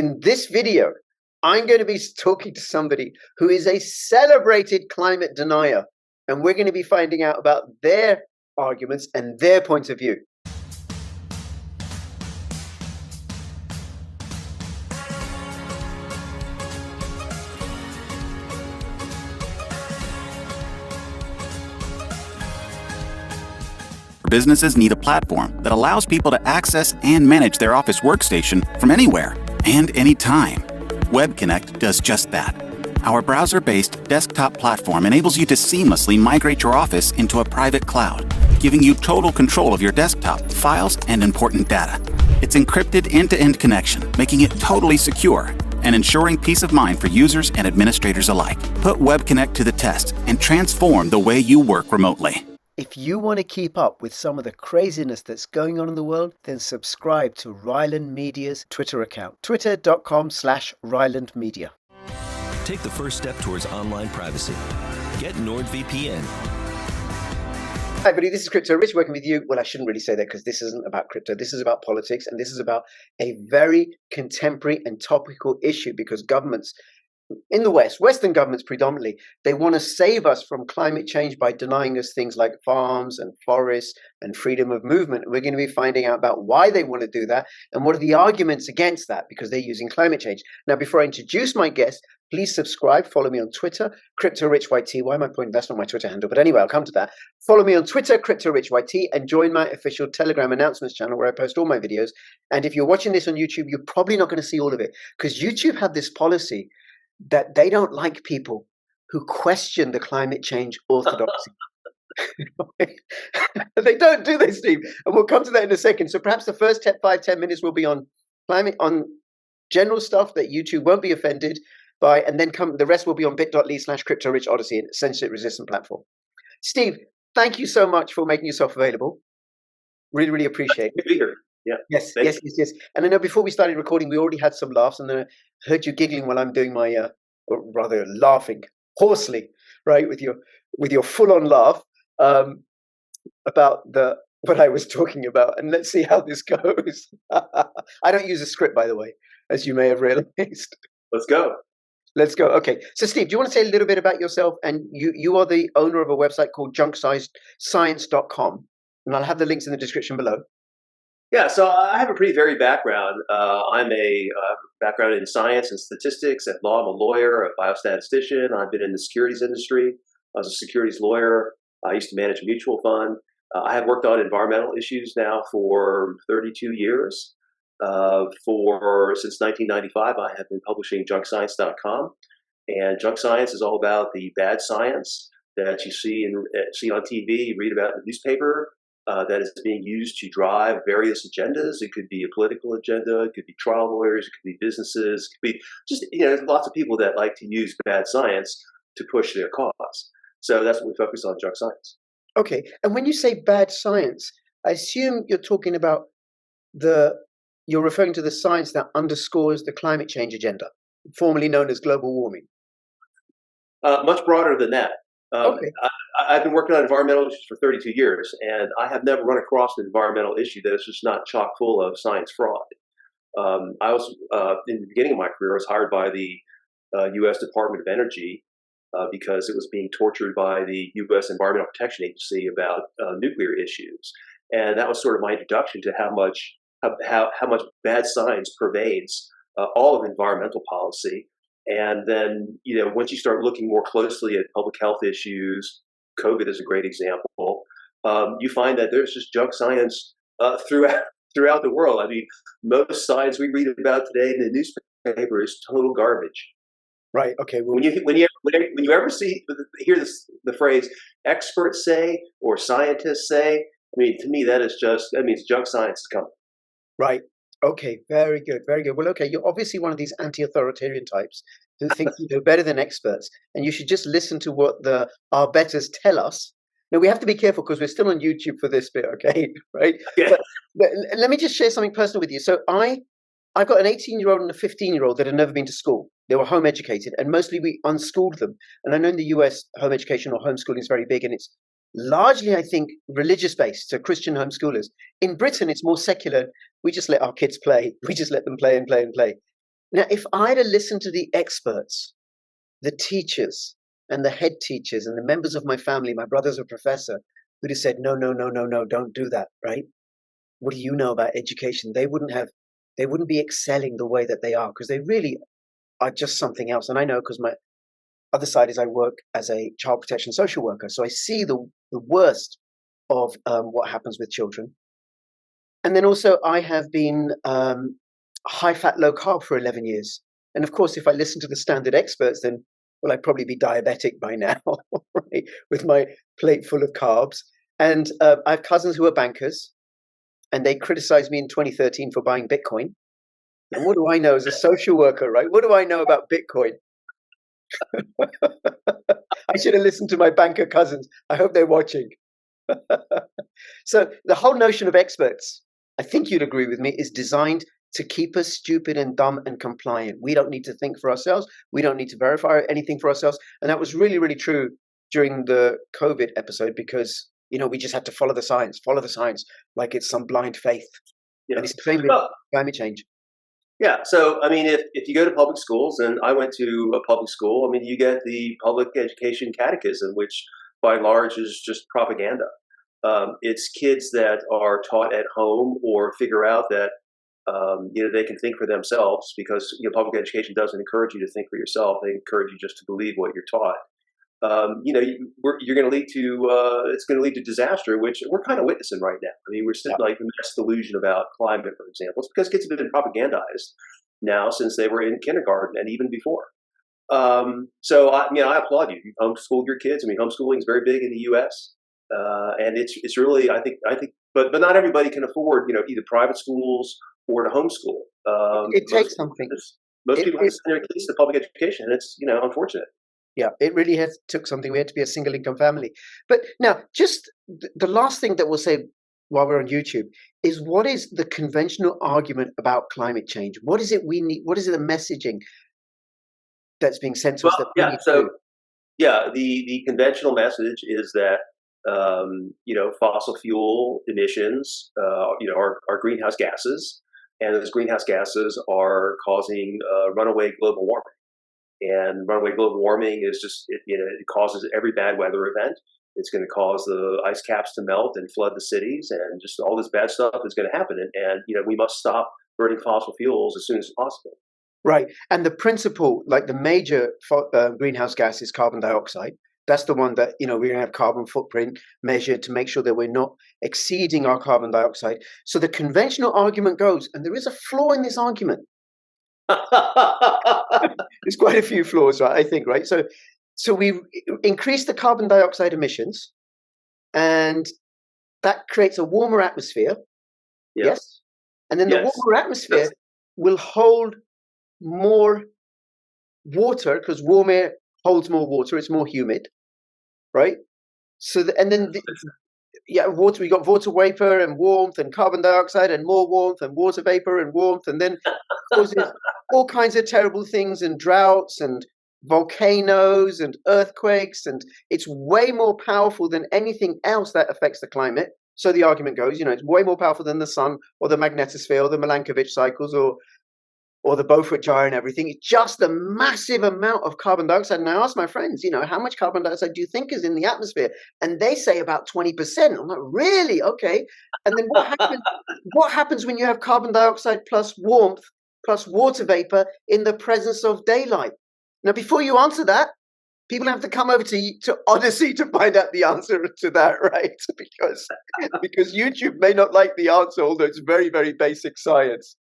In this video, I'm going to be talking to somebody who is a celebrated climate denier, and we're going to be finding out about their arguments and their point of view. Businesses need a platform that allows people to access and manage their office workstation from anywhere and anytime. WebConnect does just that. Our browser-based desktop platform enables you to seamlessly migrate your office into a private cloud, giving you total control of your desktop, files, and important data. It's encrypted end-to-end connection, making it totally secure and ensuring peace of mind for users and administrators alike. Put WebConnect to the test and transform the way you work remotely. If you want to keep up with some of the craziness that's going on in the world, then subscribe to Ryland Media's Twitter account, twitter.com/RylandMedia. Take the first step towards online privacy. Get NordVPN. Hi everybody, this is Crypto Rich working with you. Well, I shouldn't really say that because this isn't about crypto. This is about politics, and this is about a very contemporary and topical issue because governments in the West, Western governments predominantly, they want to save us from climate change by denying us things like farms and forests and freedom of movement. And we're going to be finding out about why they want to do that and what are the arguments against that because they're using climate change. Now, before I introduce my guest, please subscribe. Follow me on Twitter, CryptoRichYT. Why am I putting that's not my Twitter handle? But anyway, I'll come to that. Follow me on Twitter, CryptoRichYT, and join my official Telegram announcements channel where I post all my videos. And if you're watching this on YouTube, you're probably not going to see all of it because YouTube have this policy that they don't like people who question the climate change orthodoxy. They don't, do they, Steve? And we'll come to that in a second. So perhaps the first 5-10 minutes will be on climate, on general stuff that YouTube won't be offended by, and then the rest will be on bit.ly/CryptoRichOdyssey, a censorship-resistant platform. Steve, thank you so much for making yourself available. Really, really appreciate it. Here. Yeah. Yes. And I know before we started recording, we already had some laughs, and then I heard you giggling while I'm doing my, or rather laughing hoarsely, right, with your full-on laugh about what I was talking about. And let's see how this goes. I don't use a script, by the way, as you may have realized. Let's go. Let's go. Okay. So, Steve, do you want to say a little bit about yourself? And you are the owner of a website called junkscience.com, and I'll have the links in the description below. Yeah, so I have a pretty varied background. I'm a background in science and statistics. At law, I'm a lawyer, a biostatistician. I've been in the securities industry. I was a securities lawyer. I used to manage a mutual fund. I have worked on environmental issues now for 32 years. Since 1995, I have been publishing junkscience.com. And Junk Science is all about the bad science that you see on TV, you read about in the newspaper, that is being used to drive various agendas. It could be a political agenda, it could be trial lawyers, it could be businesses, it could be just, there's lots of people that like to use bad science to push their cause. So that's what we focus on, Junk Science. Okay. And when you say bad science, I assume you're talking about you're referring to the science that underscores the climate change agenda, formerly known as global warming. Much broader than that. Okay. I've been working on environmental issues for 32 years, and I have never run across an environmental issue that is just not chock full of science fraud. I was, in the beginning of my career, I was hired by the U.S. Department of Energy because it was being tortured by the U.S. Environmental Protection Agency about nuclear issues. And that was sort of my introduction to how much bad science pervades all of environmental policy. And then, once you start looking more closely at public health issues, COVID is a great example, you find that there's just junk science throughout the world. I mean, most science we read about today in the newspaper is total garbage. Right. Okay. Well, when you ever hear the phrase "experts say" or "scientists say," I mean, to me that means junk science is coming. Right. Okay, very good, very good. Well, okay, you're obviously one of these anti-authoritarian types who think you know better than experts, and you should just listen to what our betters tell us. Now, we have to be careful because we're still on YouTube for this bit, okay? Right? Yeah. But let me just share something personal with you. So I've got an 18-year-old and a 15-year-old that had never been to school. They were home educated, and mostly we unschooled them. And I know in the US, home education or homeschooling is very big, and it's largely, I think, religious-based, so Christian homeschoolers. In Britain, it's more secular. We just let our kids play. We just let them play and play and play. Now, if I'd have listened to the experts, the teachers and the head teachers and the members of my family, my brother's a professor, who'd have said, no, no, no, no, no, don't do that, right? What do you know about education? They wouldn't be excelling the way that they are, because they really are just something else. And I know, because my other side is I work as a child protection social worker. So I see the worst of what happens with children. And then also I have been high fat, low carb for 11 years. And of course, if I listen to the standard experts, then, well, I'd probably be diabetic by now, right? With my plate full of carbs. And I have cousins who are bankers, and they criticized me in 2013 for buying Bitcoin. And what do I know as a social worker, right? What do I know about Bitcoin? I should have listened to my banker cousins. I hope they're watching. So the whole notion of experts, I think you'd agree with me, is designed to keep us stupid and dumb and compliant. We don't need to think for ourselves. We don't need to verify anything for ourselves. And that was really, really true during the COVID episode, because, you know, we just had to follow the science, like it's some blind faith. Yeah. And it's the same with climate change. Yeah. So, I mean, if you go to public schools, and I went to a public school, I mean, you get the public education catechism, which by and large is just propaganda. It's kids that are taught at home or figure out that, you know, they can think for themselves, because, you know, public education doesn't encourage you to think for yourself. They encourage you just to believe what you're taught. You know, you're going to lead to it's going to lead to disaster, which we're kind of witnessing right now. I mean, we're still like the mass delusion about climate, for example. It's because kids have been propagandized now since they were in kindergarten and even before. So I applaud you. You homeschool your kids. I mean, homeschooling is very big in the U.S. And it's really, I think, but not everybody can afford, you know, either private schools or to homeschool. It takes something. Most people have to send their kids to public education, and it's, you know, unfortunate. Yeah, it really took something. We had to be a single income family. But now, just the last thing that we'll say while we're on YouTube is, what is the conventional argument about climate change? What is it we need? What is it, the messaging that's being sent to us? The conventional message is that, you know, fossil fuel emissions, you know, are greenhouse gases, and those greenhouse gases are causing runaway global warming. And runaway global warming is just, you know, it causes every bad weather event. It's going to cause the ice caps to melt and flood the cities, and just all this bad stuff is going to happen. And you know, we must stop burning fossil fuels as soon as possible. Right. And the principle, like the major greenhouse gas, is carbon dioxide. That's the one that, you know, we're going to have carbon footprint measured to make sure that we're not exceeding our carbon dioxide. So the conventional argument goes, and there is a flaw in this argument. There's quite a few flaws, right? I think, right? So we increase the carbon dioxide emissions, and that creates a warmer atmosphere. Yes. And then the warmer atmosphere will hold more water, because warm air holds more water. It's more humid, right? So, water. We got water vapor and warmth and carbon dioxide and more warmth and water vapor and warmth, and then causes all kinds of terrible things, and droughts and volcanoes and earthquakes, and it's way more powerful than anything else that affects the climate. So the argument goes, you know, it's way more powerful than the sun or the magnetosphere or the Milankovitch cycles or the Beaufort gyre and everything. It's just a massive amount of carbon dioxide. And I asked my friends, you know, how much carbon dioxide do you think is in the atmosphere? And they say about 20%. I'm like, really? Okay. And then what happens when you have carbon dioxide plus warmth plus water vapor in the presence of daylight? Now, before you answer that, people have to come over to Odyssey to find out the answer to that, right? Because YouTube may not like the answer, although it's very, very basic science.